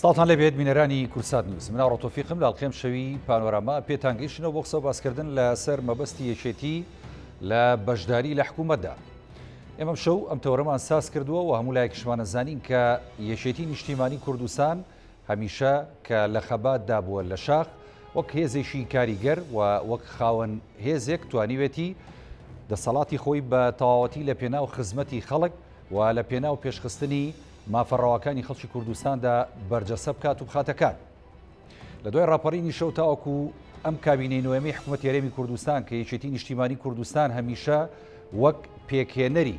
ساڵتان لەبێت بینەرانی کورسات نیوز مناڕۆ تۆفیقم لە ئەڵقێم شەوی پانۆراما پێتانگەیشتنەوە بۆ قسە باسکردن لەسەر مەبەستی یەکێتی لە بەشداری لە حکوومەتدا. ئێمە شەو ئەم تەورەمان ساز کردووە و هەموو لایەکشمانە زانین کە یەکێتی نیشتیمانی کوردستان هەمیشە کە لە خەباتدا بووە لە شاخ وەک هێزێکی کاریگەر و وەک خاوەن هێزێک توانیوێتی دەسەڵاتی خۆی بە تەواوەتی لە پێناو خزمەتی خەڵک و لە پێناو پێشخستنی مافەڕەوەکانی خەڵکی کوردستاندا بەرجەسە بکات و بخاتەکان. لە دوای ڕاپەڕینی شەو تاوەکو ئەم کابینەی نوێمی حکوومەت یاریمی کوردستان کە یەکێتی نیشتیمانی کوردستان هەمیشە وەک پێکهێنەری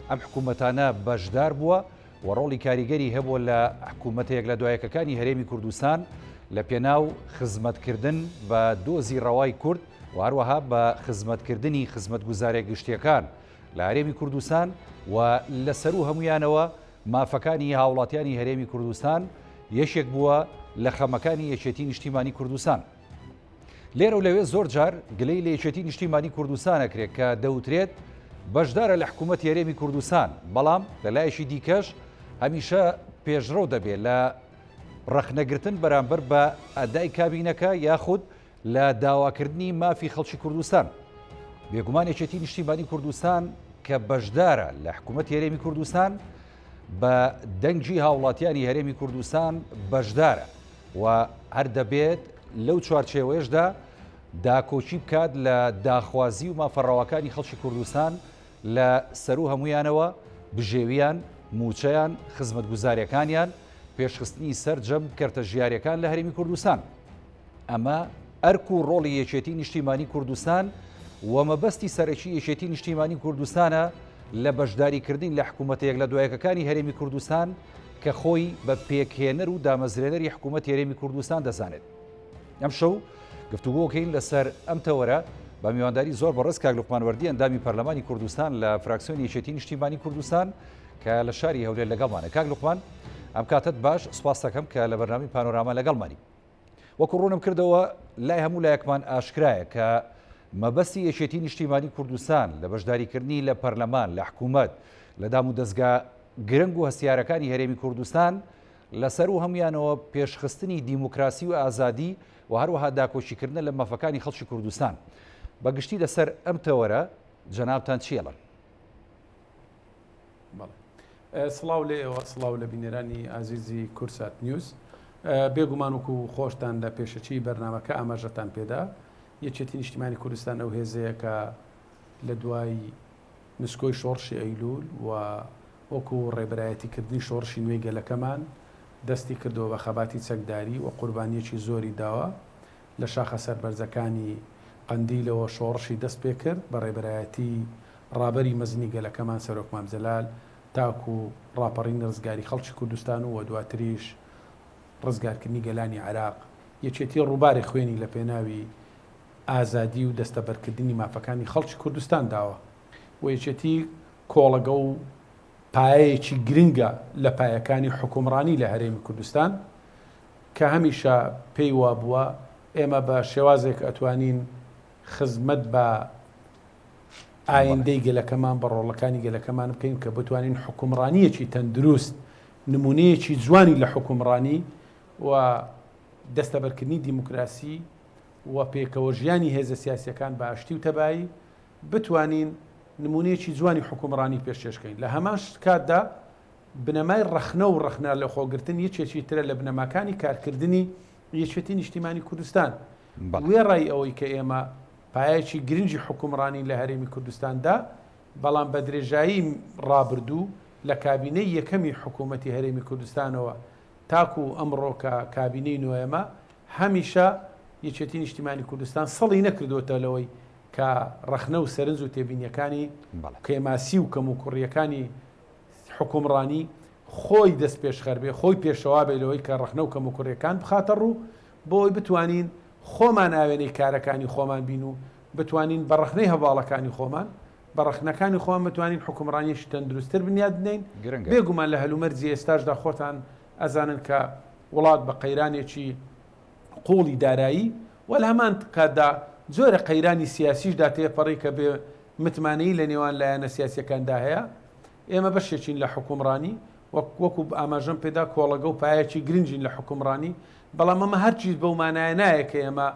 ئەم حکوومەتانە بەشدار بووە و ڕۆڵی کاریگەری هەبووە لە حکوومەتێک لە دوایەکەکانی هەرێمی کوردستان لە پێناو خزمەتکردن بە دۆزی ڕەوای کورد و هەروەها بە خزمەتکردنی خزمەتگوزارێک گشتیەکان لە هەرێمی کوردستان و لەسەر و هەمویانەوە مافەکانی هاوڵاتیانی هەرێمی کوردستان یەشێک بووە لە خەمەکانی یەکێتی نیشتیمانی کوردستان. لێرە و لەوێ زۆر جار گلەی لە یەکێتی نیشتیمانی کوردستان ئەکرێت کە دەوترێت بەشدارە لە حکوومەت هەرێمی کوردستان، بەڵام لە لایەشی دیکەش هەمیشە پێشڕەو دەبێت لە ڕەخنەگرتن بەرامبەر بە ئەدای کابینەکە یاخود لە داواکردنی مافی خەڵکی کوردستان. بێگومان یەکێتی نیشتیمانی کوردستان کە بەشدارە لە حکوومەت هەرێمی کوردستان بە دەنگی هاوڵاتیانی هەرێمی کوردستان بەشدارە و هەر دەبێت لەو چوارچێوەیەشدا داکۆچی بکات لە داخوازی و مافەڕەوەکانی خەڵکی کوردستان لە سەر و هەمویانەوە بژێویان، موچەیان، خزمەتگوزاریەکانیان، پێشخستنی سەرجەم کەرتە ژیاریەکان لە هەرێمی کوردستان. ئەمە ئەرک و ڕۆڵی یەکێتی نیشتیمانی کوردستان و مەبەستی سەرەکی یەکێتی نیشتیمانی کوردستانە لە بەشداریکردین لە حکوومەتێک لە دوایەکەکانی هەرێمی کوردستان کە خۆی بە پێکهێنەر و دامەزرێنەری حکوومەت هەرێمی کوردستان دەزانێت. ئەم شەو گفتوگۆکەین لەسەر ئەم تەوەرە بە میوانداری زۆر بەڕێز کاک لوقمان وەردی ئەندامی پەرلەمانی کوردستان لە فراکسیۆنی یەکێتی نیشتیمانی کوردستان کە لە شاری هەولێر لەگەڵمانە. کاک لوقمان، ئەم کاتت باش، سوپاس دەکەم کە لە بەرنامەی پانۆراما لەگەڵمانی. وەکو ڕوونم کردەوە لای هەموو لایەکمان ئاشکرایە کە مەبەستی یەکێتی نیشتیمانی کوردستان لە بەشداریکردنی لە پەرلەمان، لە حکوومەت، لە دام و دەستگا گرنگ و هەستیارەکانی هەرێمی کوردستان لەسەر و هەمویانەوە پێشخستنی دیموکراسی و ئازادی و هەروەها داکۆچیکردنە لە مەفەکانی خەڵکی کوردستان. بەگشتی لەسەر ئەم تەوەرە جەنابتان چیەڵن؟ سڵاو لێ ئێوە، سڵاو لە بینەرانی ئازیزی کورسات نیوز. بێگومان وەکو خۆشتان لە پێشەچی بەرنامەکە ئاماژەتان پێدا، یەکێتی نیشتیمانی کوردستان ئەو هێزەیە کە لە دوای نسکۆی شۆڕشی ئەیلول و وەکو ڕێبەرایەتیکردنی شۆڕشی نوێی گەلەکەمان دەستی کردەوە بە خەباتی چەکداری و قوربانیەکی زۆری داوە لە شاخە سەربەرزەکانی قەندیلەوە شۆڕشی دەست پێ کرد بە ڕێبەرایەتی ڕابەری مەزنی گەلەکەمان سەرۆک مام جەلال تاکو ڕاپەڕینی ڕزگاری خەڵکی کوردستان و دواتریش ڕزگارکردنی گەلانی عێراق یەکێتی ڕووباری خوێنی لە پێناوی ئازادی و دەستەبەرکردنی مافەکانی خەڵکی کوردستان داوە و یەکێتی کۆڵەگە و پایەیەکی گرنگە لە پایەکانی حکومڕانی لە هەرێمی کوردستان کە هەمیشە پێی وا بووە ئێمە بە شێوازێک ئەتوانین خزمەت بە ئایندەی گەلەکەمان بە ڕۆڵەکانی گەلەکەمان بکەین کە بتوانین حکومڕانیەکی تەندروست، نمونەیەکی جوانی لە حکومڕانی و دەستەبەرکردنی دیموکراسی و پێکەوە ژیانی هێزە سیاسیەکان بە ئاشتی و تەبایی بتوانین نمونەیەکی جوانی حکومڕانی پێشکەشکەین. لە هەمان کاتدا بنەمای ڕەخنە و ڕەخنە لە خۆگرتن یەکێکی ترە لە بنەماکانی کارکردنی یەکێتی نیشتیمانی کوردستان. وێڕای ئەوەی کە ئێمە پایەکی گرنگی حکومڕانی لە هەرێمی کوردستاندا، بەڵام بە درێژایی ڕابردوو لە کابینەی یەکەمی حکوومەتی هەرێمی کوردستانەوە تاکو ئەمڕۆ کە کابینەی نوێمە هەمیشە یەکێتی نیشتیمانی کوردستان سەڵی نەکردوتە لەوەی کە ڕەخنە و سەرنج و تێبینیەکانی کێماسی و کەم و کوڕیەکانی حکومڕانی خۆی دەست پێشخەر بێ، خۆی پێشەوا بێ لەوەی کە ڕەخنە و کەم و کوڕیەکان بخاتە ڕوو بۆی بتوانین خۆمان ئاوێنەی کارەکانی خۆمان بین و بتوانین بە ڕەخنەی هەواڵەکانی خۆمان، بە ڕەخنەکانی خۆمان بتوانین حکومڕانیەکی تەندروستتر بنیاد بدەین. بێگومان لە هەلومەرجی ئێستاشدا خۆتان ئەزانن کە وڵات بە قەیرانێکی قوڵی دارایی و لە هەمان کاتدا زۆرە قەیرانی سیاسیشدا تێپەڕی کە بێ متمانەی لە نێوان لایەنە سیاسیەکاندا هەیە. ئێمە بەشێکین لە حکومڕانی وەکو ئاماژەم پێدا کۆڵەگە و پایەکی گرنگین لە حکومڕانی بەڵام ئەمە هەرچیز بەومانایە نایە کە ئێمە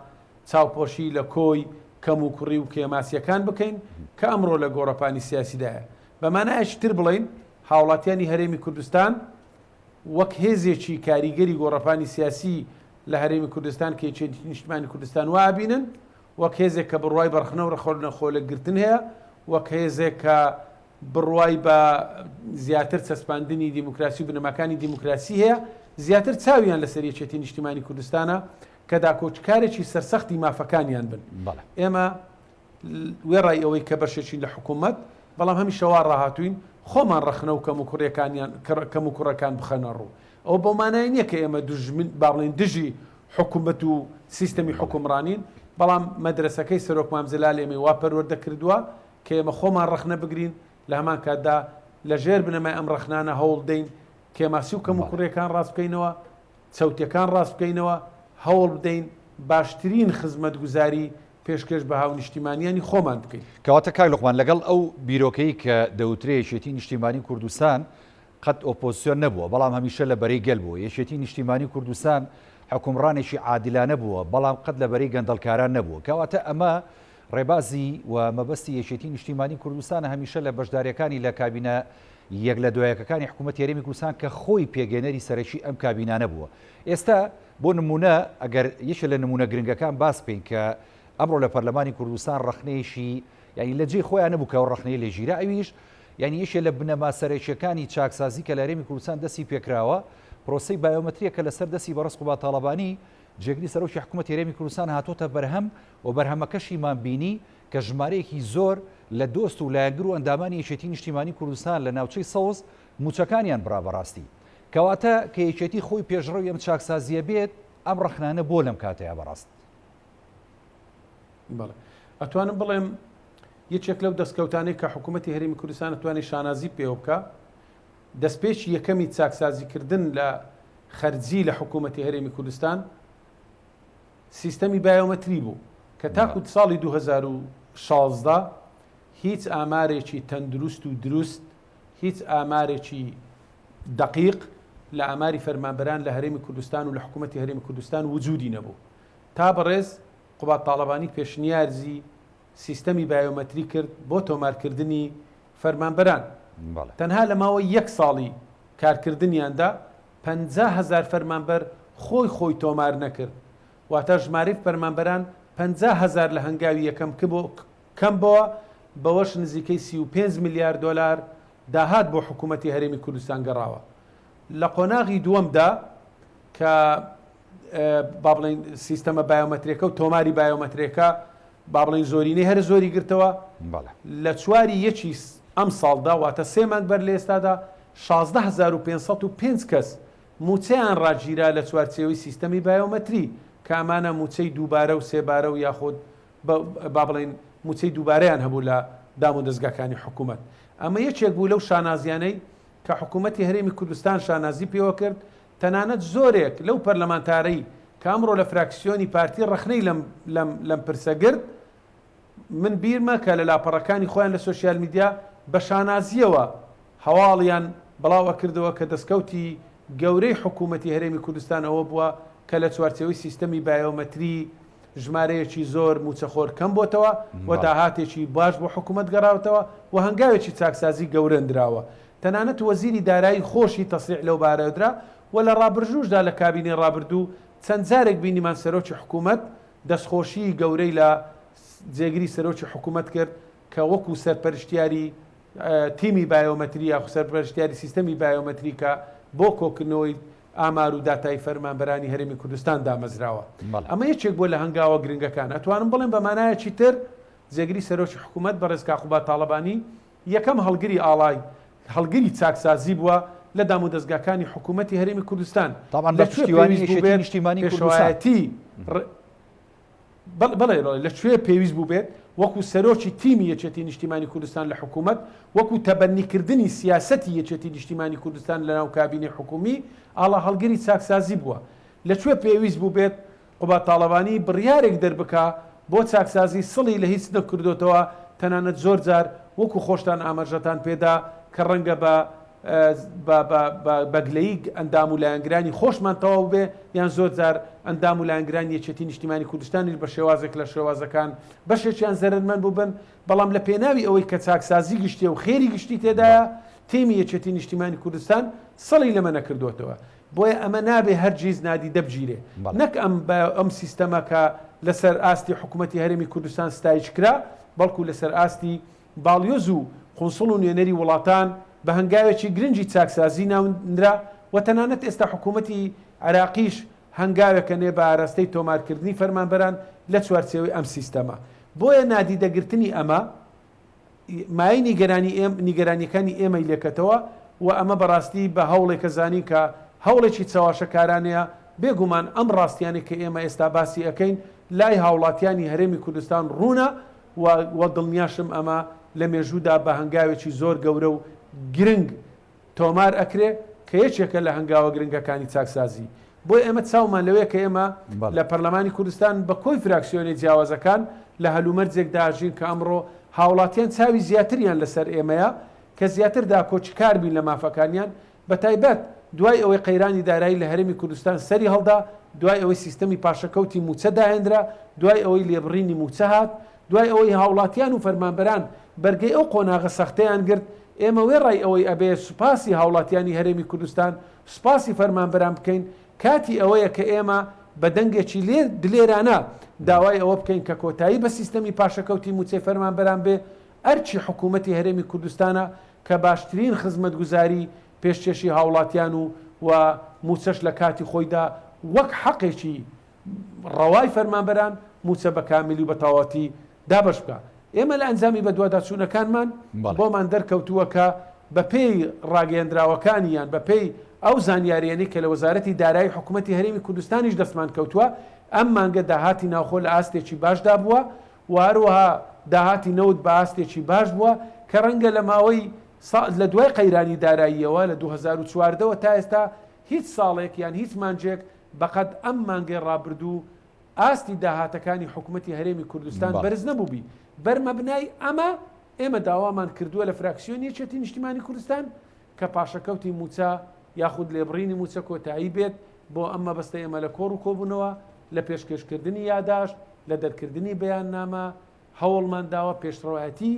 چاوپۆشی لە کۆی کەم و کوڕی و کێماسیەکان بکەین کە ئەمڕۆ لە گۆڕەپانی سیاسیدایە بەمانایەکی تر بڵین هاوڵاتیانی هەرێمی کوردستان وەک هێزێکی کاریگەری گۆڕەپانی سیاسی لە هەرێمی کوردستان کە یەکێتی نیشتیمانی کوردستان وابینن وەک هێزێک کە بڕوای بەرخنە و ڕەخۆلنە خۆلەگرتن هەیە وەک هێزێک کە بڕوای بە زیاتر چەسپاندنی دیموکراسی و بنەماکانی دیموکراسی هەیە زیاتر چاویان لەسەر یەکێتی نیشتیمانی کوردستانە کە داکۆچکارێکی سەرسەختی مافەکانیان بن ئێمە وێڕای ئەوەی کە بەشێکی لە حکوومەت بەڵام هەمیشەوا ڕاهاتوین خۆمان ڕەخنە و کەم و کوڕەکان بخەنە ڕوو ئەو بەمانای نییە کە ئێمە باڵێن دژی حکوومەت و سیستەمی حکومڕانین بەڵام مەدرسەکەی سەرۆک مامزلال ئێمە وا پەروەردە کردووە کە ئێمە خۆمان ڕەخنە بگرین لە هەمان کاتدا لە ژێر بنەمای ئەم ڕەخنانە هەوڵ دەین کێماسی و کەم و کوڕیەکان ڕاست بکەینەوە چەوتیەکان ڕاست بکەینەوە هەوڵ بدەین باشترین خزمەت گوزاری پێشکەش بە هاو نیشتیمانیانی خۆمان بکەین کەواتە کاک لوقمان لەگەڵ ئەو بیرۆکەی کە دەوترێ یەکێتی نیشتیمانی کوردستان قەت ئۆپۆزیسیۆن نەبووە بەڵام هەمیشە لە بەرەی گەل بووە یەکێتی نیشتیمانی کوردستان حکومڕانێکی عادلانە بووە بەڵام قەت لە بەرەی گەندەڵکاران نەبووە کەواتە ئەمە ڕێبازی و مەبەستی یەکێتی نیشتیمانی کوردستانە هەمیشە لە بەشداریەکانی لە کابینە یەک لە دوایەکەکانی حکوومەت هەرێمی کوردستان کە خۆی پێگەێنەری سەرەکی ئەم کابینانە بووە ئێستا بۆ نمونە ئەگەر یەکێک لە نمونە گرنگەکان باس بکەین کە ئەمڕۆ لە پەرلەمانی کوردستان ڕەخنەیەشی یعنی لە جێی خۆیان نەبوو کە ڕەخنەیە لێ ژیرە ئەویش یعنی یەکێک لە بنەما سەرەکیەکانی چاکسازی کە لە هەرێمی کوردستان دەستی پێکراوە پرۆسەی بایۆمەتریە کە لەسەر دەستی بەڕست قوبات تاڵەبانی جێگری سەرۆکی حکوومەت هەرێمی کوردستان هاتۆتە بەرهەم و بەرهەمەکەشیمان بینی کە ژمارەیەکی زۆر لە دۆست و لایەنگر و ئەندامانی یەکێتی نیشتیمانی کوردستان لە ناوچەی سەوز موچەکانیان بڕابەڕاستی کەواتە کە یەکێتی خۆی پێشڕەوی ئەم چاکسازیە بێت ئەم ڕەخنانە بۆ لەم کاتەیە بەڕاست بەڵێ ئەتوانم بڵێم یەکێک لەو دەستکەوتانەی کە حکوومەتی هەرێمی کوردستان ئەتوانێت شانازی پێوە بکە دەستپێکی یەکەمی چاکسازیکردن لە خەرجی لە حکوومەتی هەرێمی کوردستان سیستەمی بایۆمەتری بوو کە تاکو ساڵی 2016 هیچ ئامارێکی تەندروست و دروست هیچ ئامارێکی دقیق لە ئاماری فەرمانبەران لە هەرێمی کوردستان و لە حکوومەتی هەرێمی کوردستان وجودی نەبوو تا بەڕێز قوبات تاڵەبانی پێشنیارزی سیستەمی بایۆمەتری کرد بۆ تۆمارکردنی فەرمانبەران تەنها لە ماوەی یەک ساڵی کارکردنیاندا 50,000 فەرمانبەر خۆی تۆمار نەکرد واتە ژمارەی فەرمانبەران 50,000 لە هەنگاوی یەکەم کەم بووە بەوەش نزیکەی 35 میلیارد دلار داهات بۆ حکوومەتی هەرێمی کوردستان گەڕاوە لە قۆناغی دووەمدا کە با بڵێن سیستەمە بایۆمەتریەکە و تۆماری بایۆمەتریەکە با بڵێن زۆرینەی هەر زۆری گرتەوە لە چواری یەکی ئەم ساڵدا واتە 3 مانگ بەر لە ئێستادا 16,505 کەس موچەیان ڕاگیرا لە چوارچێوەی سیستەمی بایۆمەتری کامانە موچەی دووبارە و سێبارە و یاخود با بڵێن موچەی دووبارەیان هەبوو لە دام و دەستگاکانی حکوومەت ئەمە یەکێک بوو لەو شانازیانەی کە حکوومەتی هەرێمی کوردستان شانازی پێوە کرد تەنانەت زۆرێک لەو پەرلەمانتارەی کە ئەمڕۆ لە فراکسیۆنی پارتی ڕەخنەی لەم پرسەگرت من بیرمە کە لە لاپەڕەکانی خۆیان لە سوسیال میدیا بە شانازیەوە هەواڵیان بڵاوە کردەوە کە دەستکەوتی گەورەی حکوومەتی هەرێمی کوردستان ئەوە بووە کە لە چوارچێوەی سیستەمی بایۆمەتری ژمارەیەکی زۆر موچەخۆر کەم بۆتەوە و داهاتێکی باش بۆ حکوومەت گەڕاوتەوە و هەنگاوێکی چاکسازی گەورەندراوە تەنانەت وەزیری دارایی خۆشی تەسریع لەو بارەدرا و لە ڕابردووشدا لە کابینەی ڕابردوو چەند جارێک بینیمان سەرۆکی حکوومەت دەستخۆشی گەورەی لە جێگری سەرۆکی حکوومەت کرد کە وەکو سەرپەرشتیاری تیمی بایۆمەتری یا سەرپەرشتیاری سیستەمی بایۆمەتریکە بۆ کۆکردنەوەی ئامار و داتای فەرمانبەرانی هەرێمی کوردستان دامەزراوە ئەمە یەکێک بۆ لە هەنگاوە گرنگەکان ئەتوانم بڵێم بەمانایەکی تر جێگری سەرۆکی حکوومەت بەڕێز قوبات تاڵەبانی یەکەم هەڵگری ئاڵای هەڵگری چاکسازی بووە لە دام و دەستگاکانی حکوومەتی هەرێمی کوردستان پێشەوایەتی بڵێ لەکوێ پێویست بوو بێت وەکو سەرۆکی تیمی یەکێتی نیشتیمانی کوردستان لە حکوومەت وەکو تەبەنیکردنی سیاسەتی یەکێتی نیشتیمانی کوردستان لە ناو کابینی حکومی ئاڵا هەڵگری چاکسازی بووە لەکوێ پێویست بوو بێت قوبات تاڵەبانی بڕیارێک دەربکە بۆ چاکسازی سڵی لە هیچ نەکردوتەوە تەنانەت زۆر جار وەکو خۆشتان ئاماژەتان پێدا کە ڕەنگە بە بەگلەی ئەندام و لایەنگرانی خۆشمان تەواو بێ یان زۆر جار ئەندام و لایەنگرانی یەکێتی نیشتیمانی کوردستانی بە شێوازێک لە شێوازەکان بەشێکیان زەرمەند بووبن بەڵام لە پێناوی ئەوەی کە چاکسازی گشتێ و خێری گشتی تێدایە تێمی یەکێتی نیشتیمانی کوردستان سەڵی لەمە نەکردوتەوە بۆیە ئەمە نابێ هەرگیز نادی دەبگیرێ نەک ئەم سیستەمە کە لەسەر ئاستی حکوومەتی هەرێمی کوردستان ستایج کرا بەڵکو لەسەر ئاستی باڵیۆز و قونسڵ و نوێنەری وڵاتان بە هەنگاوێکی گرنگی چاکسازی ناونرا و تەنانەت ئێستا حکوومەتی عراقیش هەنگاوێکە نێ بە ئاراستەی تۆمارکردنی فەرمانبەران لە چوارچێوەی ئەم سیستەمە بۆیە نادیدەگرتنی ئەمە مای نیگەرانیەکانی ئێمەی لێکەتەوە و ئەمە بەڕاستی بە هەوڵێکە زانی کە هەوڵێکی چاواشەکارانەیە بێگومان ئەم ڕاستیانی کە ئێمە ئێستا باسی ئەەکەین لای هاوڵاتیانی هەرێمی کوردستان ڕوونە و دڵنیاشم ئەمە لە مێژوودا بە هەنگاوێکی زۆر گەورە و گرنگ تۆمار ئەکرێ کە یەکێکە لە هەنگاوە گرنگەکانی چاکسازی بۆی ئێمە چاومان لەوەیە کە ئێمە لە پەرلەمانی کوردستان بە کۆی فراکسیۆنی جیاوازەکان لە هەلومەرجێک داژین کە ئەمڕۆ هاوڵاتیان چاوی زیاتریان لەسەر ئێمەیە کە زیاتر داکۆچکار بین لە مافەکانیان بە تایبەت دوای ئەوەی قەیرانی دارایی لە هەرێمی کوردستان سەری هەڵدا دوای ئەوەی سیستەمی پاشەکەوتی موچە داهێنرا دوای ئەوەی لێبڕینی موچە هات دوای ئەوەی هاوڵاتیان و فەرمانبەران بەرگەی ئەو قۆناغە سەختەیان گرت ئێمە وێڕای ئەوەی ئەبێ سوپاسی هاوڵاتیانی هەرێمی کوردستان سوپاسی فەرمانبەران بکەین کاتی ئەوەیە کە ئێمە بە دەنگێکی دلێرانە داوای ئەوە بکەین کە کۆتایی بە سیستەمی پاشەکەوتی موچەی فەرمانبەران بێ ئەرچی حکوومەتی هەرێمی کوردستانە کە باشترین خزمەتگوزاری پێشکێشی هاوڵاتیان و موچەش لە کاتی خۆیدا وەک حەقێکی ڕەوای فەرمانبەران موچە بە کاملی و بە تەواوەتی دابەش بکە ئێمە لە ئەنجامی بەدواداچوونەکانمان بۆمان دەرکەوتووە کە بە پێی ڕاگەیەندراوەکانیان بە پێی ئەو زانیاریانی کە لە وەزارەتی دارایی حکوومەتی هەرێمی کوردستانیش دەستمان کەوتووە ئەم مانگە داهاتی ناوخۆ لە ئاستێکی باشدا بووە و هەروەها داهاتی نەوت بە ئاستێکی باش بووە کە ڕەنگە لە ماوەی لە دوای قەیرانی داراییەوە لە 2014ەوە تا ئێستا هیچ ساڵێک یان هیچ مانجێک بەقەد ئەم مانگەی ڕابردوو ئاستی داهاتەکانی حکوومەتی هەرێمی کوردستان بەرز نەبووبی بەرمەبنای ئەمە ئێمە داوامان کردووە لە فراکسیۆنی یەکێتی نیشتیمانی کوردستان کە پاشەکەوتی موچە یاخود لێبڕینی موچە کۆتایی بێت بۆ ئەم مەبەستە ئێمە لە کۆڕ و کۆبوونەوە لە پێشکەشکردنی یاداشت لە دەرکردنی بەیاننامە هەوڵمان داوە پێشڕەوەتی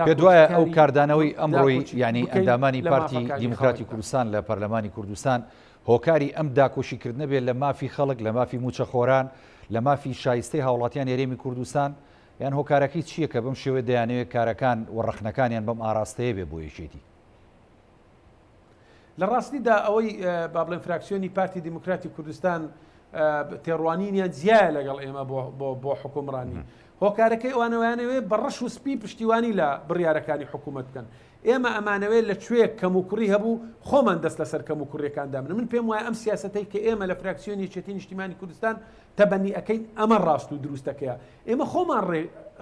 پێ دوایە ئەو کاردانەوەی ئەمڕۆی ینی ئەندامانی پارتی دیموکراتی کوردستان لە پەرلەمانی کوردستان هۆکاری ئەم داکۆشیکردنە بێت لە مافی خەڵک لە مافی موچەخۆران لە مافی شایستەی هاوڵاتیان هەرێمی کوردستان یان هۆکارەکەی چییە کە بەم شێوە دەیانەوێت کارەکان و ڕەخنەکانیان بەم ئاراستەیە بێ بۆ یەکێتی لە ڕاستیدا ئەوەی با بڵێن فراکسیۆنی پارتی دیموکراتی کوردستان تێڕوانینیان جیایە لەگەڵ ئێمە بۆ حکومڕانی هۆکارەکەی ئەوانەوەیانەوێت بە ڕەش و سپی پشتیوانی لە بڕیارەکانی حکوومەت بکەن ئێمە ئەمانەوێت لە کوێک کەم و کوڕی هەبوو خۆمان دەست لەسەر کەم و کوڕیەکاندا من پێم وایە ئەم سیاسەتەی کە ئێمە لە فراکسیۆنی یەکێتی نیشتیمانی کوردستان تەبەنی ئەەکەین ئەمە ڕاست و دروستەکەیە ئێمە خۆمان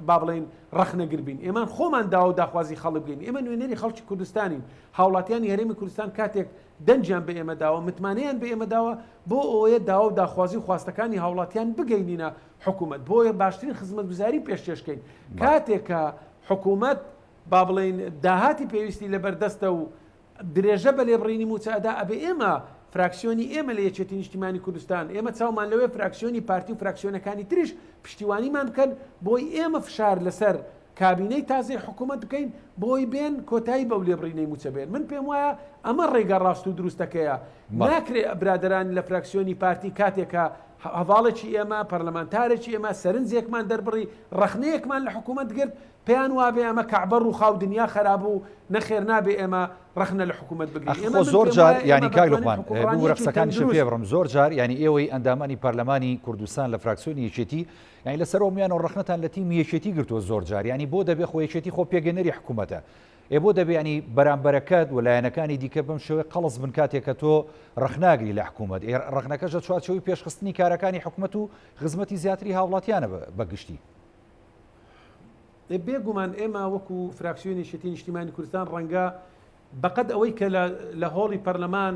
با بڵێن ڕەخنەگر بین ئێمان خۆمان داوا و داخوازی خەڵک بگەین ئێمە نوێنەری خەڵکی کوردستانین هاوڵاتیانی هەرێمی کوردستان کاتێک دەنجیان بە ئێمە داوە متمانەیان بە ئێمە داوە بۆ ئەوەیە داوا و داخوازی و خواستەکانی هاوڵاتیان بگەینینە حکوومەت بۆیە باشترین خزمەتگوزاری پێشکەشکەین کاتێک کە حکوومەت با بڵێن داهاتی پێویستی لەبەردەستە و درێژە بە لێبڕینی موچەدا ئەبێ ئێمە فراکسیۆنی ئێمە لە یەکێتی نیشتیمانی کوردستان ئێمە چاومان لەوێ فراکسیۆنی پارتی و فراکسیۆنەکانی تریش پشتیوانیمان بکەن بۆی ئێمە فشار لەسەر کابینەی تازەی حکوومەت بکەین بۆی بێن کۆتایی بەو لێبڕینەی موچە بێن من پێم وایە ئەمە ڕێگە ڕاست و دروستەکەیە ناکرێ برادران لە فراکسیۆنی پارتی کاتێکە هەواڵێکی ئێمە پەرلەمانتارێکی ئێمە سەرنجێکمان دەربڕی ڕەخنەیەکمان لە حکوومەت گرت پێیان وابێ ئەمە کەعبەر و خاو دنیا خراب و نەخێر نابێ ئێمە ڕەخنە لە حکوومەت بگرین زۆر جار ینی کاک لوقمان ڕقسەکانیش پێ بڕم زۆر جار ینی ئێوەی ئەندامانی پەرلەمانی کوردستان لە فراکسیۆنی یەکێتی ینی لەسەر ئەومیان و ڕەخنەتان لە تیمی یەکێتی گرتووە زۆر جار ینی بۆ دەبێ خۆ یەکێتی خۆ پێگەنەری حکوومەتە بۆ دەبێ ینی بەرامبەرەکەت و لایەنەکانی دیکە بەم شێوەیە قەڵس بن کاتێکە تۆ ڕەخناگری لە حکوومەت ڕەخنەکەشە چوارچەوەی پێشخستنی کارەکانی حکوومەت و خزمەتی زیاتری هاوڵاتیانە بەگشتی بێگومان ئێمە وەکو فراکسیۆنی یەکێتی نیشتیمانی کوردستان ڕەنگە بەقەد ئەوەی کە لە هۆڵی پەرلەمان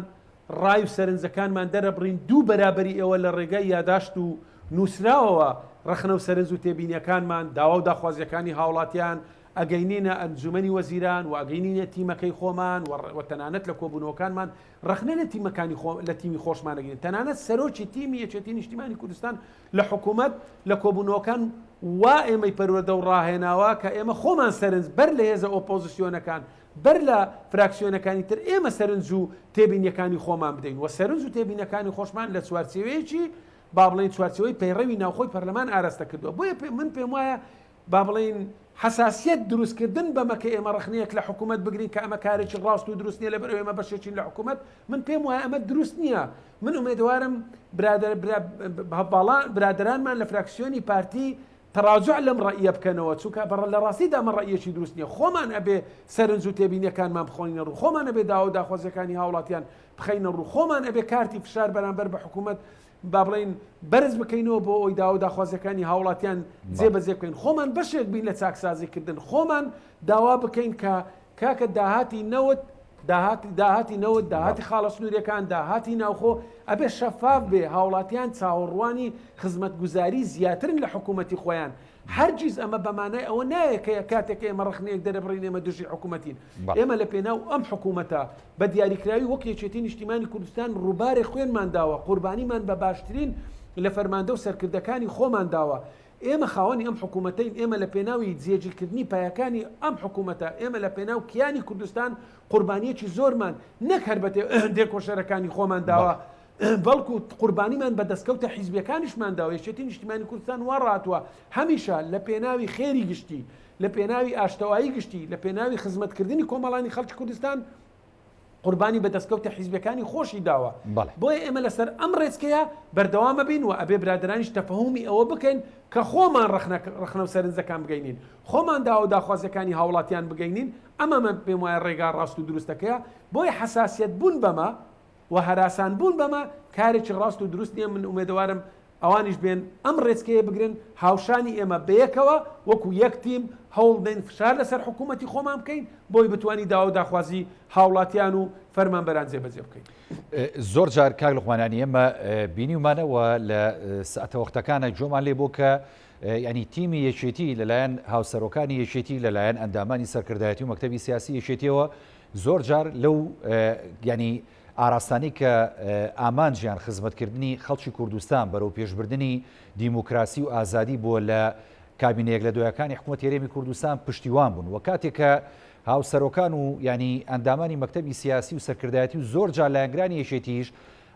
ڕای و سەرنجەکانمان دەرەبڕین دوو بەرابەری ئەوە لە ڕێگەی یاداشت و نووسراوەوە ڕەخنە و سەرنج و تێبینیەکانمان داوا و داخوازیەکانی هاوڵاتیان ئەگەینینە ئەنجومەنی وەزیران و ئەگەینینە تیمەکەی خۆمان و تەنانەت لە کۆبوونەوەکانمان ڕخنە لە تیمەکانی لە تیمی خۆشمانەگەین تەنانەت سەرۆکی تیمی یەکێتی نیشتیمانی کوردستان لە حکوومەت لە کۆبوونەوەکان وا ئێمەی پەروەردە و ڕاهێناوە کە ئێمە خۆمان سەرنج بەر لە هێزە ئۆپۆزیسیۆنەکان بەر لە فراکسیۆنەکانی تر ئێمە سەرنج و تێبینیەکانی خۆمان بدەین و سەرنج و تێبینەکانی خۆشمان لە چوارچێوەیەکی با بڵین چوارچەوەی پەیڕەوی ناوخۆی پەرلەمان ئاراستە کردووە بۆیە من پێم وایە با بڵین حساسیت دروستکردن بەمەکە ئێمە ڕخنەیەک لە حکوومەت بگرین کە ئەمە کارێکی ڕاست و دروست نییە لەبەر ئێمە بەشێکین لە حکوومەت من پێم وایە ئەمە دروست نییە من ئومێدوارم برادرانمان لە فراکسیۆنی پارتی تەراجع لەم ڕەئیە بکەنەوە چونکە بەڕە لە ڕاستیدا ئەمە ڕەئیەکی دروست نییە خۆمان ئەبێ سەرنج و تێبینیەکانمان بخۆینە ڕوو خۆمان ئەبێ داوا و داخوازیەکانی هاوڵاتیان بخەینە ڕوو خۆمان ئەبێ کارتی فشار بەرامبەر بە حکوومەت با بڵین بەرز بکەینەوە بۆ ئەوی داوا و داخوازیەکانی هاوڵاتیان جێبەجێ بکەین خۆمان بەشێک بین لە چاکسازیکردن خۆمان داوا بکەین کە کاکە داهاتی نەوت داهاتی خاڵە سنووریەکان داهاتی ناوخۆ ئەبێ شەفاف بێ هاوڵاتیان چاوەڕوانی خزمەتگوزاری زیاترن لە حکوومەتی خۆیان هەرگیز ئەمە بەمانای ئەوە نایە کە کاتێک ئێمە ڕخنەیەک دەرەبڕین ئێمە دژی حکوومەتین ئێمە لە پێناو ئەم حکوومەتە بە دیاریکراوی وەک یەکێتی نیشتیمانی کوردستان ڕووبارێ خوێنمان داوە قوربانیمان بە باشترین لە فەرماندە و سەرکردەکانی خۆمان داوە ئێمە خاوەنی ئەم حکوومەتین ئێمە لە پێناوی جێگیرکردنی پایەکانی ئەم حکوومەتە ئێمە لە پێناو کیانی کوردستان قوربانیەکی زۆرمان نەک هەربەتێ دێکۆشەرەکانی خۆمان داوە بەڵکو قوربانیمان بە دەستکەوتە حیزبیەکانیشمان داوە یەکێتی نیشتیمانی کوردستان وا ڕاتوە هەمیشە لە پێناوی خێری گشتی لە پێناوی ئاشتەوایی گشتی لە پێناوی خزمەتکردنی کۆمەڵانی خەڵکی کوردستان قوربانی بە دەستکەوتە حیزبەکانی خۆشی داوە بۆیە ئێمە لەسەر ئەم ڕێچکەیە بەردەوامە بین و ئەبێ برادرانیش تەفەهومی ئەوە بکەین کە خۆمان ڕخنە و سەرنجەکان بگەینین خۆمان داوا و داخوازیەکانی هاوڵاتیان بگەینین ئەمە من پێم وایە ڕێگا ڕاست و دروستەکەیە بۆیە حساسیت بوون بەمە و هەراسان بوون بەمە کارێکی ڕاست و دروست نییە من ئومێدوارم ئەوانیش بێن ئەم ڕێچکەیە بگرن هاوشانی ئێمە بەیەکەوە وەکو یەک تیم هەوڵ بدەین فشار لەسەر حکوومەتی خۆمان بکەین بۆی بتوانی داوا و داخوازی هاوڵاتیان و فەرمانبەران جێبەجێ بکەین زۆر جار کاک لوقمانانی ئێمە بینیومانەوە لە سەعاتە وەختەکانە جۆمان لێ بۆ کە ینی تیمی یەکێتی لەلایەن هاوسەرۆکانی یەکێتی لەلایەن ئەندامانی سەرکردایەتی و مەکتەبی سیاسی یەکێتیەوە زۆر جار لەو ینی ئاراستانی کە ئامانجیان خزمەتکردنی خەڵکی کوردستان بەرەو پێشبردننی دیموکراسی و ئازادی بۆ لە کابینەیەک لە دوایەکانی حکوومەت هێرێمی کوردستان پشتیوان بوون و کاتێک کە هاوسەرۆکان و ینی ئەندامانی مەکتەبی سیاسی و سەرکردایەتی و زۆر جار لایەنگرانی یەکێتیش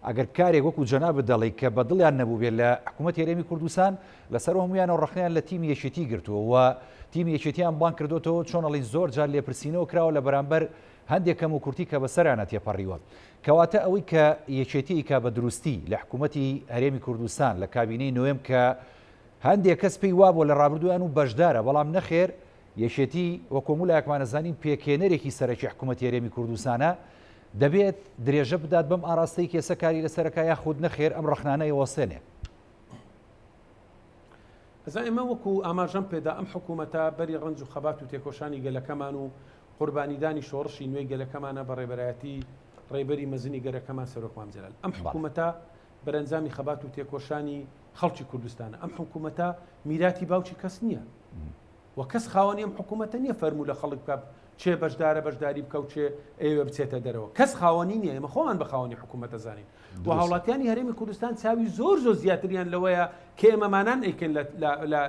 ئەگەر کارێک وەکو جەناب دەڵێ کە بە دڵیان نەبوو بێت لە حکوومەت هێرێمی کوردستان لەسەر هەمویان و ڕخنیان لە تیمی یەکێتی گرتووە و تیمی یەکێتیان بان کردوتەوە چۆنەڵی زۆر جار لێپرسینەوە کراوە لە بەرامبەر هەندێک کەم و کورتی کە بەسەرانە تێپەڕیوە کەواتە ئەوەی کە یەکێتی کە بە دروستی لە حکوومەتی هەرێمی کوردستان لە کابینەی نوێم کە هەندێک کەس پێی وابوو لە ڕابردویان و بەشدارە بەڵام نەخێر یەکێتی وە کۆمولایەکمان نەزانین پێکێنەرێکی سەرەکی حکوومەتی هەرێمی کوردستانە دەبێت درێژە بدات بەم ئاراستەی کێسە کاری لەسەرەکە یاخود نەخێر ئەم ڕخنانەی وەسێنێ ئەزا ئێمە وەکو ئاماژەم پێدا ئەم حکوومەتە بەری ڕنج و خەبات و تێکۆشانی گەلەکەمان و قوربانیدانی شۆڕشی نوێی گەلەکەمانە بە ڕێبەرایەتی ڕێبەری مەزنی گەرەکەمان سەرۆک مامجلال ئەم حکوومەتە بەرەنجامی خەبات و تێکۆشانی خەڵکی کوردستانە ئەم حکوومەتە میراتی باوکی کەس نییە و کەس خاوەنی ئەم حکوومەتە نییە فەرموو لە خەڵک بکە چێ بەشدارە بەشداری بکە و چێ ئێوە بچێتە دەرەوە کەس خاوەنی نییە ئێمە خۆمان بە خاوەنی حکوومەتە زانین و هاوڵاتیانی هەرێمی کوردستان چاوی زۆر زیاتریان لەوەیە کە ئێمەمانان ئەیکەن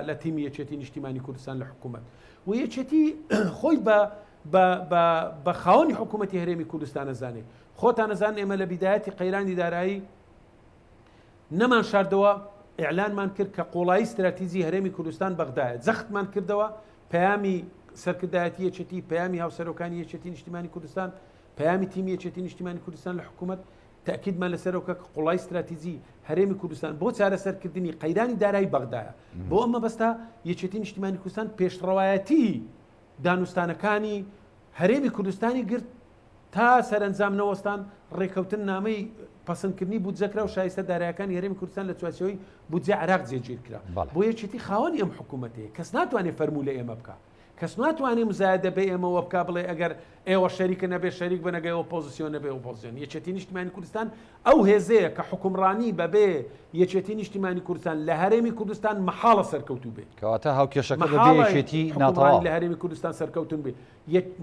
لە تیمی یەکێتی نیشتیمانی کوردستان لە حکوومەت و یەکێتی خۆی بە خاوەنی حکوومەتی هەرێمی کوردستان نەزانێت خۆتان نەزان ئێمە لە بیدایەتی قەیرانی دارایی نەمان شاردەوە ئیعلانمان کرد کە قوڵایی استراتیژی هەرێمی کوردستان بەغدایە جەختمان کردەوە پەیامی سەرکردایەتی یەکێتی پەیامی هاوسەرۆکانی یەکێتی نیشتیمانی کوردستان پەیامی تیمی یەکێتی نیشتیمانی کوردستان لە حکوومەت تاکیدمان لەسەرەوە کە قوڵای استراتیژی هەرێمی کوردستان بۆ چارەسەرکردنی قەیرانی دارایی بەغدایە بۆ ئەمە بەستا یەکێتی نیشتیمانی کوردستان پێشڕەوایەتی دانوستانەکانی هەرێمی کوردستانی گرت تا سەرنجام نەوەستان ڕێکەوتن نامەی پەسەندکردنی بودجەکرا و شایستە دارایەکانی هەرێمی کوردستان لە چوارچێوەی بودجە عێراق جێگیر کرا بۆ یەکێتی خاوەنی ئەم حکوومەتەیە کەس ناتوانێت فەرموو لە ئێمە بکە کەس ناتوانێ مزایدە بە ئێمەوە بک بڵێ ئەگەر ئێوە شەریکە نەبێ شەریک بنەگەی ئۆپۆزیسیۆن نەبێ ئۆپۆزیسیۆن. یەکێتی نیشتیمانی کوردستان ئەو هێزەیە کە حکومڕانی بەبێ یەکێتی نیشتیمانی کوردستان لە هەرێمی کوردستان مەحاڵە سەرکەوتوو بێ. کەواتە هاوکێشەکە بەبێ یەکێتی ناتەواو لە هەرێمی کوردستان سەرکەوتون بێ.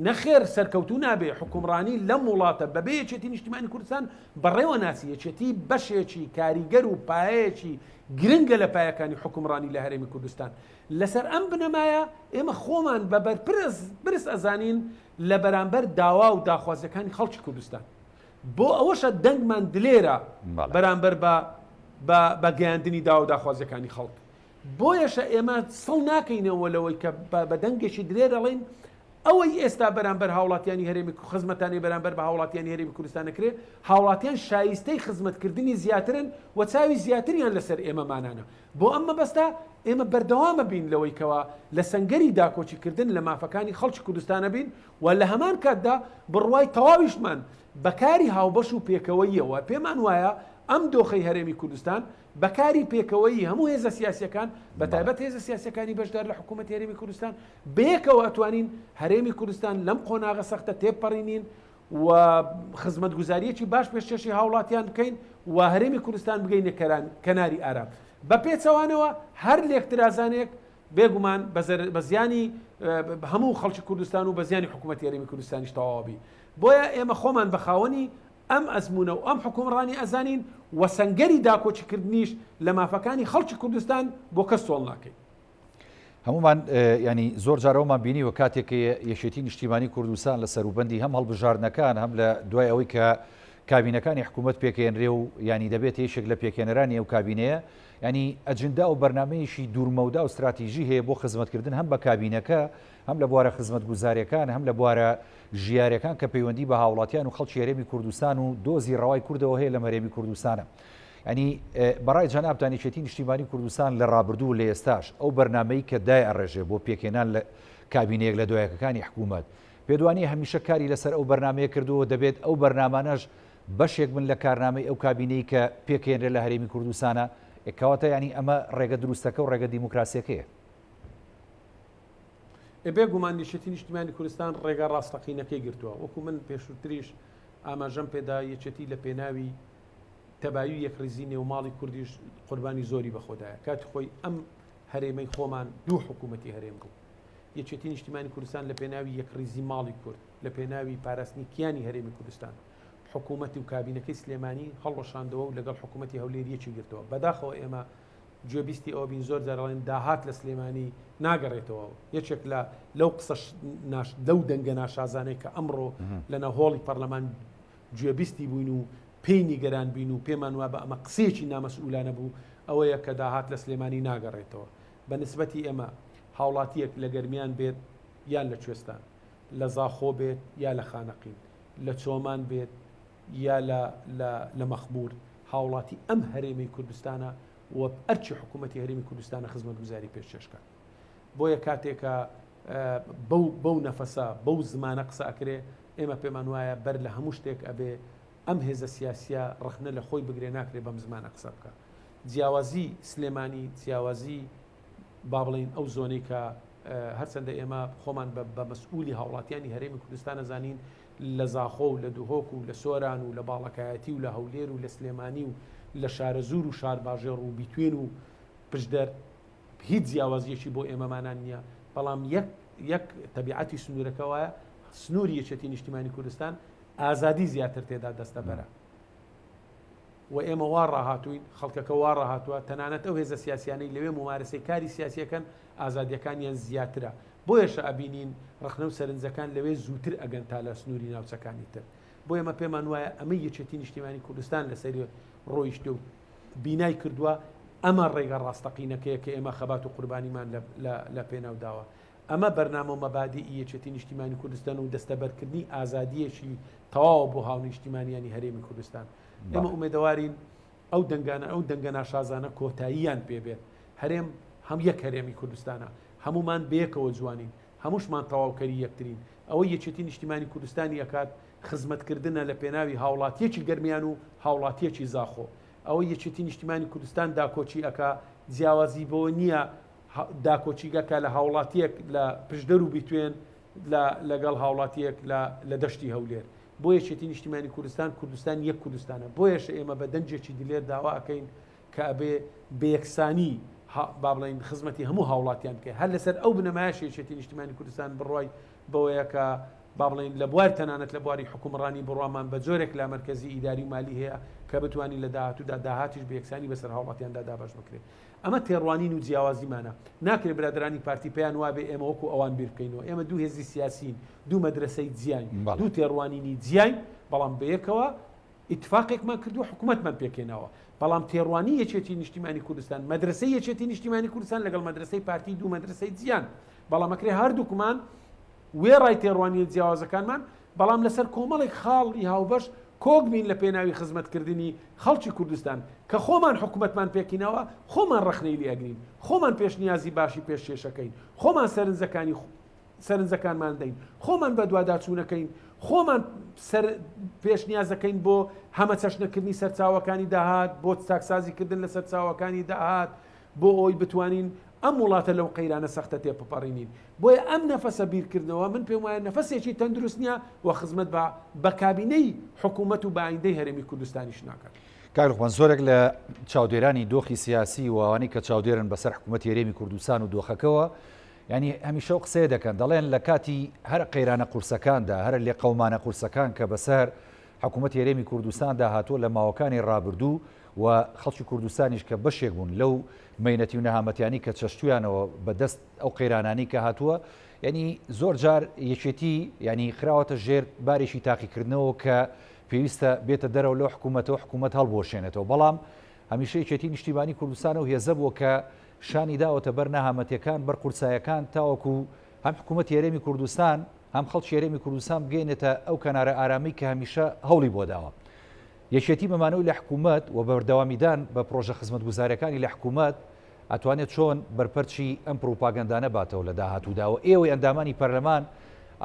نەخێر سەرکەوتوو نابێ حکومڕانی لەم وڵاتە بەبێ یەکێتی نیشتیمانی کوردستان بەڕێوە ناسی یەکێتی بەشێکی کاریگەر و پایەیەکی گرنگە لە پایەکانی حکومڕانی لە هەرێمی کوردستان. لەسەر ئەم بنەمایە ئێمە خۆمان بە برس ئەزانین لە بەرامبەر داوا و داخوازەکانی خەڵکی کوردستان. بۆ ئەوەشە دەنگمان دلێرە بەرامبەر بە گەیاندنی داوا و داخوازەکانی خەڵک. بۆیەشە ئێمە سڵ ناکەینەوە لەوەی کە بە دەنگێکی درێرەڵین ئەوەی ئێستا بەرامبەر هاوڵاتیانی هەرێمی خزمەتانی بەرامبەر بە هاوڵاتیانی هەرێمی کوردستان نەکرێ. هاوڵاتیان شایستەی خزمەتکردنی زیاترن و چاوی زیاتریان لەسەر ئێمەمانانە. بۆ ئەم مەبەستە ئێمە بەردەوامە بین لەوەی کەوا لە سەنگەری داکۆچیکردن لە مافەکانی خەڵکی کوردستانە بین و لە هەمان کاتدا بڕوای تەواویشمان بەکاری هاوبەش و پێکەوەییەوە. پێمان وایە ئەم دۆخەی هەرێمی کوردستان بەکاری پێکەوەیی هەموو هێزە سیاسیەکان بەتایبەت هێزە سیاسیەکانی بەشدار لە حکوومەتی هەرێمی کوردستان بەیەکەوە ئەتوانین هەرێمی کوردستان لەم قۆناغە سەختە تێپەڕینین و خزمەتگوزاریەکی باش پێشکەشی هاوڵاتیان بکەین و هەرێمی کوردستان بگەینە کەناری ئارام. بە پێچەوانەوە هەر لێکترازانێک بێگومان بە زیانی هەموو خەڵکی کوردستان و بە زیانی حکوومەتی هەرێمی کوردستانیش تەواوی. بۆیە ئێمە خۆمان بەخاوەنی ئەم ئەزمونە و ئەم حکومڕانی ئەزانین و سەنگەری داکۆچیکردنیش لە مافەکانی خەڵکی کوردستان بۆ کەس تۆڵ ناکەین. هەمومان ینی زۆر جارەوەمان بینی و کاتێک یەکێتی نیشتیمانی کوردستان لە سەروبەندی هەم هەڵبژاردنەکان هەم لە دوای ئەوەی کە کابینەکانی حکوومەت پێکێنرێ و ینی دەبێت یەشێک لە پێکێنەرانی ئەو کابینەیە ینی ئەجندا و بەرنمەیەشی دوورمەودا و استراتیژی هەیە بۆ خزمەتکردن هەم بە کابینەکە هەم لە بوارە خزمەتگوزاریەکان هەم لە بوارە ژیارەکان کە پەیوەندی بە هاوڵاتیان و خەڵکی هەرێمی کوردستان و دۆزی ڕەوای کوردەوە هەیە لە هەرێمی کوردستانە. ینی بەڕای جەنابتان یەکێتی نیشتیمانی کوردستان لە ڕابردوو لە ئێستاش ئەو بەرنمەی کە دای ئەڕێژێ بۆ پێکێنان لە کابینەیەک لە دوایەکەکانی حکوومەت پێدوانی هەمیشە کاری لەسەر ئەو بەرنمەیە کردووە دەبێت ئەو بەرنامانەش بەشێک من لە کارنامەی ئەو کابینەی کە پێکێنرێت لە هەرێمی کوردستانە کەواتە ینی ئەمە ڕێگە دروستەکە و ڕێگە دیموکراسیەکەیە. بێگومان یەکێتی نیشتیمانی کوردستان ڕێگە ڕاستەقینەکەی گرتووە. وەکو من پێشووتریش ئاماژەم پێدا یەکێتی لە پێناوی تەبایی یەکڕیزی نێوماڵی کوردیش قوربانی زۆری بەخۆدایە. کاتی خۆی ئەم هەرێمەی خۆمان دوو حکوومەتی هەرێم بوو. یەکێتی نیشتیمانی کوردستان لە پێناوی یەکڕیزی ماڵی کورد لە پێناوی پاراستنی کیانی هەرێمی کوردستان حکوومەتی و کابینەکەی سلێمانی هەڵوەشاندەوە و لەگەڵ حکوومەتی هەولێریەکی گرتەوە. بەداخەوە ئێمە گوێبیستی ئەوە بین زۆر جارڵێن داهات لە سلێمانی ناگەڕێتەوە. یەکێک لەو قسە لەو دەنگە ناشازانەی کە ئەمڕۆ لە نەهۆڵی پەرلەمان گوێبیستی بووین و پێی نیگەران بین و پێمان وە بە ئەمە قسێکی نامەسئولانە بوو ئەوەیە کە داهات لە سلێمانی ناگەڕێتەوە. بە نسبەتی ئێمە هاوڵاتیەک لە گەرمیان بێت یان لە کوێستان، لە زاخۆ بێت یا لە خانەقین، لە چۆمان بێت یا لە مەخبور، هاوڵاتی ئەم هەرێمی کوردستانە و ئەرچی حکوومەتی هەرێمی کوردستانە خزمەتگوزاری پێشکەشکە. بۆیە کاتێکە بەو نەفەسە بەو زمانە قسە ئەکرێ ئێمە پێمان وایە بەر لە هەموو شتێک ئەبێ ئەم هێزە سیاسیە ڕخنە لە خۆی بگرێ ناکرێ بەم زمانە قسە بکە. جیاوازی سلێمانی جیاوازی با بڵین ئەو زۆنەی کە هەرچەندە ئێمە خۆمان بە مەسئولی هاوڵاتیانی هەرێمی کوردستان ئەزانین لە زاخۆ و لە دوهۆک و لە سۆران و لە باڵەکایەتی و لە هەولێر و لە سلێمانی و لە شارە زور و شار باژێڕ و بیتوێن و پشدەر هیچ جیاوازیەکی بۆ ئێمەمانان نییە. بەڵام یەک تەبیعەتی سنوورەکەوە سنووری یەکێتی نیشتیمانی کوردستان ئازادی زیاتر تێدا دەستە بەرە و ئێمە وا ڕاهاتوین خەڵکەکە وا ڕاهاتووە تەنانەت ئەو هێزە سیاسیانەی لەوێ ممارەسەی کاری سیاسیەکەن ئازادیەکانیان زیاترە. بۆیەشە ئەبینین ڕخنە و سەرنجەکان لەوێ زووتر ئەگەن تا لە سنووری ناوچەکانی تر. بۆ ئێمە پێمان وایە ئەمە یەکێتی نیشتیمانی کوردستان لەسەری ڕۆیشتە و بینای کردووە ئەمە ڕێگە ڕاستەقینەکەیە کە ئێمە خەبات و قوربانیمان لە پێناوداوە. ئەمە بەرنامە و مەبادیئی یەکێتی نیشتیمانی کوردستان و دەستەبەرکردنی ئازادیەکی تەواو بۆ هاو نیشتیمانیانی هەرێمی کوردستان. ئێمە ئومێدەوارین ئەو دەنگە ناشازانە کۆتاییان پێبێت. هەرێم هەم یەک هەرێمی کوردستانە، هەمومان بەیەکەوە جوانین، هەمووشمان تەواوکەری یەکترین. ئەوەی یەکێتی نیشتیمانی کوردستانی ئەکات خزمەتکردنە لە پێناوی هاوڵاتیەکی گەرمیان و هاوڵاتیەکی زاخۆ. ئەوەی یەکێتی نیشتیمانی کوردستان داکۆچی ئەکا جیاوازی بۆ نییە داکۆچیگەکە لە هاوڵاتیەک لە پشدەر و بیتوێن لەگەڵ هاوڵاتیەک لە دەشتی هەولێر بۆ یەکێتی نیشتیمانی کوردستان یەک کوردستانە بۆ یەش ئێمە بە دەنجێکی دلێر داوا ئەەکەین کە ئەبێ بەیەکسانی با بڵین خزمەتی هەموو هاوڵاتیان بکە هەر لەسەر ئەو بنەمایش یەکێتی نیشتیمانی کوردستان بڕوای بەوەیە کە با بڵین لە بوار تەنانەت لە بواری حکومڕانی بڕوامان بە جۆرێک لا مەرکەزی ئیداری و مالی هەیە کە بتوانین لە داهاتوودا داهاتیش بەیەکسانی بەسەر هاوڵاتیاندا دابش بکرێت ئەمە تێڕوانین و جیاوازیمانە ناکرێت برادرانی پارتی پێیان وابێ ئێمە وەکو ئەوان بیر بکەینەوە ئێمە دوو هێزی سیاسین دوو مەدرسەی جیان دوو تێڕوانینی جیان بەڵام بەیەکەوە ئیتفاقێکمان کردو حکوومەتمان پێکێنەوە بەڵام تێڕوانی یەکێتی نیشتیمانی کوردستان مەدرسەی یەکێتی نیشتیمانی کوردستان لەگەڵ مەدرسەی پارتی دوو مەدرسەی جیان بەڵام ئەکرێ هەردووکمان وێڕای تێڕوانی جیاوازەکانمان بەڵام لەسەر کۆمەڵێک خاڵی هاوبەش کۆگمین لە پێناوی خزمەتکردنی خەڵکی کوردستان کە خۆمان حکوومەتمان پێکینەوە خۆمان ڕخنەی لێ ئەگرین خۆمان پێشنیازی باشی پێشێشەکەین خۆمان سەرنجەکانمان دەین خۆمان بە دوواداچوونەکەین خۆمان پێشنیازەکەین بۆ هەمە چەشنەکردنی سەرچاوەکانی داهات بۆ تاکسازیکردن لە سەرچاوەکانی داهات بۆ ئەوی بتوانین ئەم وڵاتە لەو قەیرانە سەختە تێپەڕینین بۆیە ئەم نەفەسە بیرکردنەوە من پێم وایە نەفەسێکی تەندروست نییە و خزمەت بە کابینەی حکوومەت و بەئایندەی هەرێمی کوردستانیش ناکات. کاکڵخوان زۆرێک لە چاودێرانی دۆخی سیاسی و ئەوانەی کە چاودێرن بەسەر حکوومەتی هەرێمی کوردستان و دۆخەکەەوە ینی هەمیشە و قسەیە دەکەن دەڵێن لە کاتی هەر قەیرانە قورسەکاندا هەر لێ قەومانە قورسەکان کە بەسەر حکوومەتی هەرێمی کوردستاندا هاتووە لە ماوەکانی ڕابردوو و خەڵکی کوردستانیش کە بەشێک بوون لەو مەینەتی و نەهامەتیانی کە چەشتویانەوە بەدەست ئەو قەیرانانی کە هاتووە ینی زۆر جار یەکێتی ینی خراوەتە ژێر بارێکی تاقیکردنەوە کە پێویستە بێتە دەرەوە لەو حکوومەتەوە حکوومەت هەڵبۆشێنێتەوە بەڵام هەمیشە یەکێتی نیشتیمانی کوردستان و هێزە بووە کە شانی داوەتە بەر نەهامەتیەکان بەر قورسایەکان تاوەکو هەم حکوومەتی هەرێمی کوردستان هەم خەڵکی هەرێمی کوردستان بگەینێتە ئەو کەنارە ئارامی کە هەمیشە هەوڵی بۆ داوە یەکێتی بەمانەوەی لە حکوومەت و بەردەوامیدان بە پرۆژە خزمەتگوزاریەکانی لە حکوومەت ئەتوانێت چۆن بەرپەرچی ئەم پروپاگەندانە باتەوە لە داهاتووداوە ئێوەی ئەندامانی پەرلەمان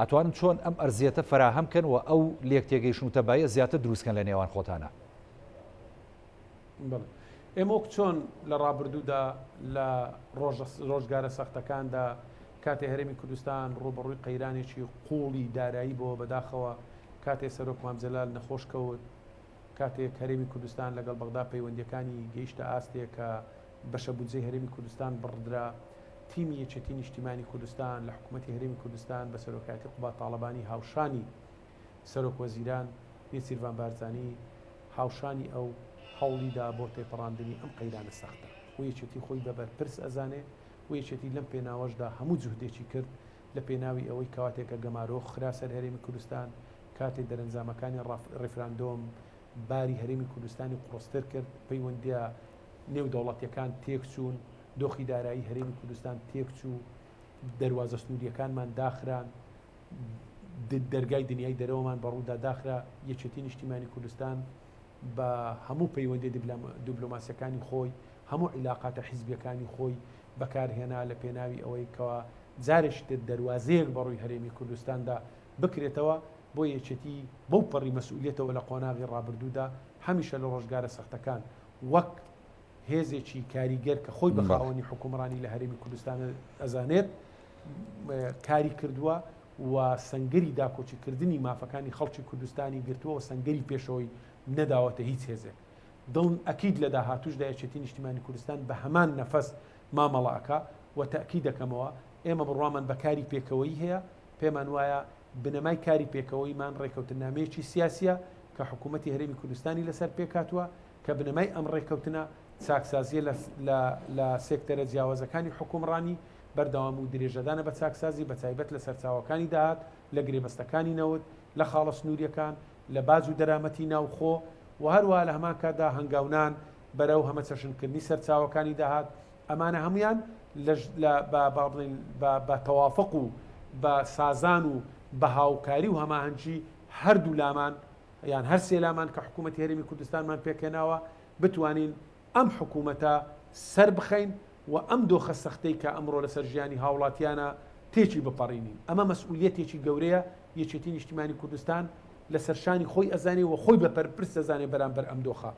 ئەتوانن چۆن ئەم ئەرزیەتە فراهەمکەن و ئەو لێکتێگەیشتن و تەبایە زیاتر دروستکەن لە نێوان خۆتانە. ئێمە چۆن لە ڕابردوودا لە ڕۆژگارە سەختەکاندا کاتێ هەرێمی کوردستان ڕوبەڕووی قەیرانێکی قوڵی دارایی بۆ بەداخەوە کاتێ سەرۆک مامجەلال نەخۆش کەوت کاتێک هەرێمی کوردستان لەگەڵ بەغدا پەیوەندیەکانی گەیشتە ئاستێک کە بەشە بودجەی هەرێمی کوردستان بڕدرا تیمی یەکێتی نیشتیمانی کوردستان لە حکوومەتی هەرێمی کوردستان بە سەرۆکایەتی قوبا تاڵەبانی هاوشانی سەرۆک وەزیران سیروان بارزانی هاوشانی ئەو هەوڵیدا بۆ تێپەڕاندنی ئەم قەیرانە سەختە و یەکێتی خۆی بەبەر پرس ئەزانێ و یەکێتی لەم پێناوەشدا هەموو جوهدێکی کرد لە پێناوی ئەوەی کەواتێکە گەمارۆ خرا سەر هەرێمی کوردستان کاتێک دەرەنجامەکانی ڕێفراندۆم باری هەرێمی کوردستانی قڕستر کرد پەیوەندیە نێو دەوڵەتیەکان تێکچوون دۆخی دارایی هەرێمی کوردستان تێکچوو دەواازە سنووریەکانمان داخران دەرگای دنیای دەرەوەمان بەڕوودا داخرا یەکێتی نیشتیمانی کوردستان بە هەموو پەیوەندی دیبلۆماسیەکانی خۆی هەموو عیلاقاتە حیزبیەکانی خۆی بەکارهێنا لە پێناوی ئەوەی کەوە جارێکی تر دەواازەیەک بەڕووی هەرێمی کوردستاندا بکرێتەوە بۆ یەکێتی بەو پەڕی مەسئولیەتەوە لە قۆناغی ڕابردوودا هەمیشە لە ڕۆژگارە سەختەکان وەک هێزێکی کاریگەر کە خۆی بەخاوەنی حکومڕانی لە هەرێمی کوردستان ئەزانێت کاری کردووە و سەنگەری داکۆچیکردنی مافەکانی خەڵکی کوردستانی گرتووە و سەنگەری پێشەوەی نەداوەتە هیچ هێزێک دڵم ئەکید لە داهاتووشدا یەکێتی نیشتیمانی کوردستان بە هەمان نەفەس مامەڵاکە و تەئکی دەکەمەوە ئێمە بڕوامان بە کاری پێکەوەی هەیە پێمان وایە بنەمای کاری پێکەوەیمان ڕێکەوتنامەیەکی سیاسیە کە حکوومەتی هەرێمی کوردستانی لەسەر پێکاتووە کە بنەمای ئەم ڕێکەوتنە چاکسازیە لە سێکتەرە جیاوازەکانی حکومڕانی بەردەوام و درێژەدانە بە چاکسازی بە تایبەت لە سەرچاوەکانی داهات لە گرێبەستەکانی نەوت لە خاڵە سنووریەکان لە باج و دەرامەتی ناوخۆ و هەروە لە هەمان کاتدا هەنگاونان بەرەو هەمە چەشنکردنی سەرچاوەکانی داهات ئەمانە هەمویان بە تەوافق و بە سازان و بە هاوکاری و هەماهەنگی هەردوو لامان یان هەر سێ لامان کە حکوومەتی هەرێمی کوردستانمان پێکێناوە بتوانین ئەم حکوومەتە سەر بخەین و ئەم دۆخە سەختەی کە ئەمڕۆ لەسەر ژیانی هاوڵاتیانە تێکی بپەڕینین ئەمە مەسئولیەتێکی گەورەیە یەکێتی نیشتیمانی کوردستان لە سەرشانی خۆی ئەزانێ و خۆی بەپەرپرس دەزانێ بەرامبەر ئەم دۆخە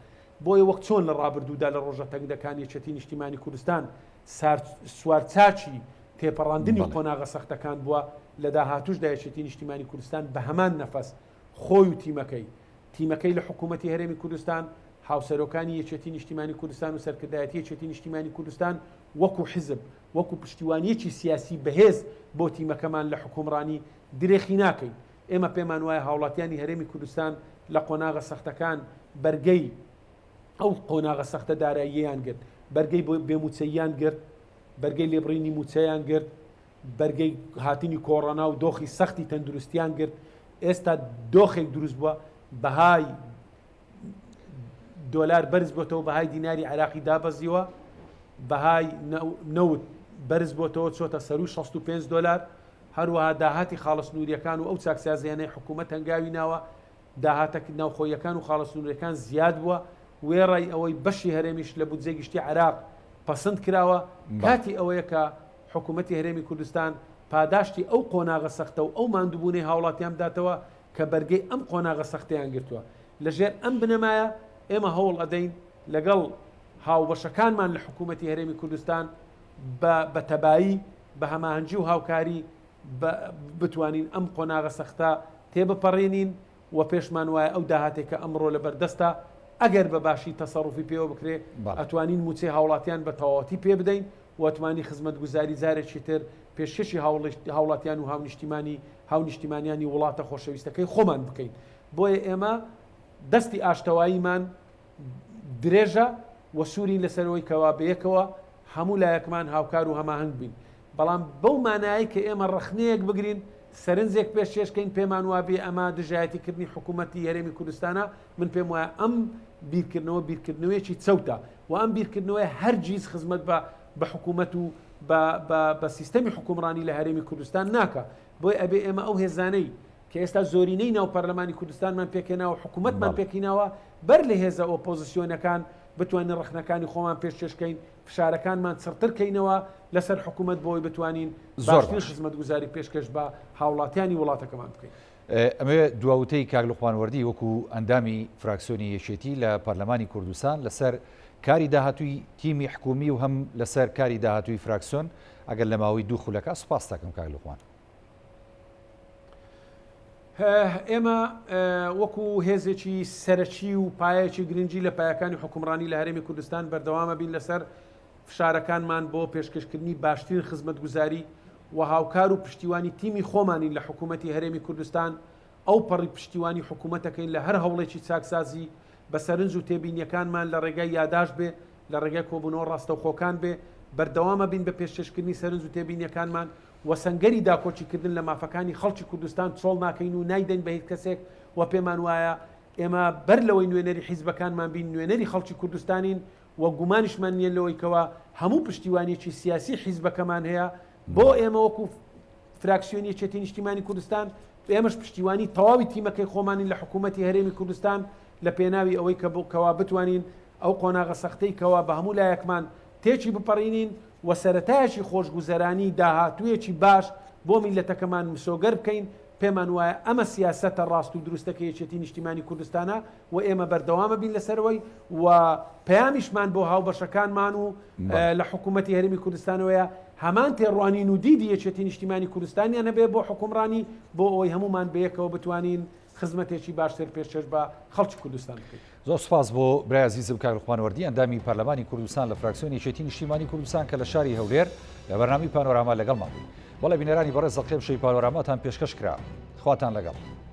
بۆیە وەک چۆن لە ڕابردوودا لە ڕۆژە تەنگەکان یەکێتی نیشتیمانی کوردستان سوارچاچی تێپەڕاندنی قۆناغە سەختەکان بووە لە داهاتوشدا یەکێتی نیشتیمانی کوردستان بە هەمان نەفەس خۆی و تیمەکەی لە حکوومەتی هەرێمی کوردستان هاوسەرۆکانی یەکێتی نیشتیمانی کوردستان و سەرکردایەتی یەکێتی نیشتیمانی کوردستان وەکو حزب وەکو پشتیوانیەکی سیاسی بەهێز بۆ تیمەکەمان لە حکومڕانی درێخی ناکەین. ئێمە پێمان وایە هاوڵاتیانی هەرێمی کوردستان لە قۆناغە سەختەکان بەرگەی ئەو قۆناغە سەختە داراییەیان گرت، بەرگەی بۆ بێموچەییان گرت، بەرگەی لێبڕینی موچەیان گرت، بەرگەی هاتنی کۆڕۆنا و دۆخی سەختی تەندروستیان گرت. ئێستا دۆخێک دروست بووە بەهای دۆلار بەرز بۆتەوە، بەهای دیناری عراقی دابەزیوە، بەهای نەوت بەرز بۆتەوە چۆتە سەر و 65 دلار. هەروەها داهاتی خاڵسنووریەکان و ئەو چاکسازیانەی حکوومەت هەنگاوی ناوە داهاتە ناوخۆیەکان و خاڵسنووریەکان زیاد بووە. وێڕای ئەوەی بەشی هەرێمیش لە بودجەی گشتی عراق پەسەند کراوە کاتی ئەوەیە کە حکوومەتی هەرێمی کوردستان پاداشتی ئەو قۆناغە سەختە و ئەو ماندووبوونەی هاوڵاتیان بداتەوە کە بەرگەی ئەم قۆناغە سەختەیان گرتووە. لەژێر ئەم بنەمایە ئێمە هەوڵ ئەدەین لەگەڵ هاوبەشەکانمان لە حکوومەتی هەرێمی کوردستان بە تەبایی بە هەماهەنگی و هاوکاری بتوانین ئەم قۆناغە سەختە تێبپەڕێنین و پێشمان وایە ئەو داهاتێکە ئەمڕۆ لە بەردەستە ئەگەر بە باشی تەسەڕوفی پێوە بکرێ ئەتوانین موچەی هاوڵاتیان بە تەواوەتی پێ بدەین و ئەتوانی خزمەتگوزاری جارێکی تر پێشکەشی هاوڵاتیان و هاونیشتیمانیانی وڵاتە خۆشەویستەکەی خۆمان بکەین. بۆیە ئێمە دەستی ئاشتەواییمان درێژە و سوورین لەسەرەوەی کەوا بەیەکەوە هەموو لایەکمان هاوکار و هەماهنگ بین. بەڵام بەو مانایی کە ئێمە ڕخنەیەک بگرین سەرنجێک پێشکەشکەین پێمان وابێ ئەمە دژایەتیکردنی حکوومەتی هەرێمی کوردستانە، من پێم وایە ئەم بیرکردنەوەیەکی چەوتە و ئەم بیرکردنەوەی هەرگیز خزمەت بە حکوومەت و بە سیستەمی حکومڕانی لە هەرێمی کوردستان ناکە. بۆی ئەبێ ئێمە ئەو هێزانەی کە ئێستا زۆرینەی ناو پەرلەمانی کوردستانمان پێکێناوە حکوومەتمان پێکیناوە بەر لە هێزە ئۆپۆزیسیۆنەکان بتوانین ڕخنەکانی خۆمان پێشکەشکەین، فشارەکانمان چڕترکەینەوە لەسەر حکوومەت بۆی بتوانین باشترین خزمەتگوزاری پێشکەش بە هاوڵاتیانی وڵاتەکەمان بکەین. ئەمێ دواوتەی کاک لوقمانوەردی وەکو ئەندامی فراکسیۆنی یەکێتی لە پەرلەمانی کوردستان لەسەر کاری داهاتووی تیمی حکومی و هەم لەسەر کاری داهاتووی فراکسیۆن ئەگەر لە ماوەی دوو خولەکە سوپاس دەکەم کاک لوقمان. ئێمە وەکو هێزێکی سەرەکی و پایەکی گرنگی لە پایەکانی حکومڕانی لە هەرێمی کوردستان بەردەوامە بین لەسەر فشارەکانمان بۆ پێشکەشکردنی باشترین خزمەتگوزاری و هاوکار و پشتیوانی تیمی خۆمانین لە حکوومەتی هەرێمی کوردستان. ئەو پەڕی پشتیوانی حکوومەتەکەین لە هەر هەوڵێکی چاکسازی بە سەرنج و تێبینیەکانمان لە ڕێگای یاداش بێ، لە ڕێگای کۆبوونەوە ڕاستەوخۆکان بێ، بەردەوامە بین بە پێشکەشکردنی سەرنج و تێبینیەکانمان و سەنگەری داکۆچیکردن لە مافەکانی خەڵکی کوردستان چۆڵ ناکەین و نایدەین بە هیچ کەسێک و پێمان وایە ئێمە بەر لەوەی نوێنەری حیزبەکانمان بین نوێنەری خەڵکی کوردستانین و گومانیشمان نیە لەوەی کەوە هەموو پشتیوانیەکی سیاسی حیزبەکەمان هەیە. بۆ ئێمە وەکو فراکسیۆنی یەکێتی نیشتیمانی کوردستان ئێمەش پشتیوانی تەواوی تیمەکەی خۆمانین لە حکوومەتی هەرێمی کوردستان لە پێناوی ئەوەی کەوا بتوانین ئەو قۆناغە سەختەی کەوا بە هەموو لایەکمان تێکی بپەڕینین و سەرەتایەکی خۆشگوزەرانی داهاتوویەکی باش بۆ میلەتەکەمان مسۆگەر بکەین. پێمان وایە ئەمە سیاسەتە ڕاست و دروستەکە یەکێتی نیشتیمانی کوردستانە و ئێمە بەردەوامە بین لەسەرەوەی و پەیامیشمان بۆ هاوبەشەکانمان و لە حکوومەتی هەرێمی کوردستانەوەیە هەمان تێڕوانین و دیدی یەکێتی نیشتیمانی کوردستانیان هەبێ بۆ حکومڕانی بۆ ئەوەی هەمومان بەیەکەوە بتوانین خزمەتێکی باشتر پێشکەش بە خەڵکی کوردستان بکەین. زۆر سپاس بۆ برای عزیزم کاک لوقمانوەردی ئەندامی پەرلەمانی کوردستان لە فراکسیۆنی یەکێتی نیشتیمانی کوردستان کە لە شاری هەولێر لە بەرنامەی پانۆراما لەگەڵمان بووی. وەڵێ بینەرانی بەڕێز دەڵقێم شەی پانۆراماتان پێشکەش کرا. خواتان لەگەڵ.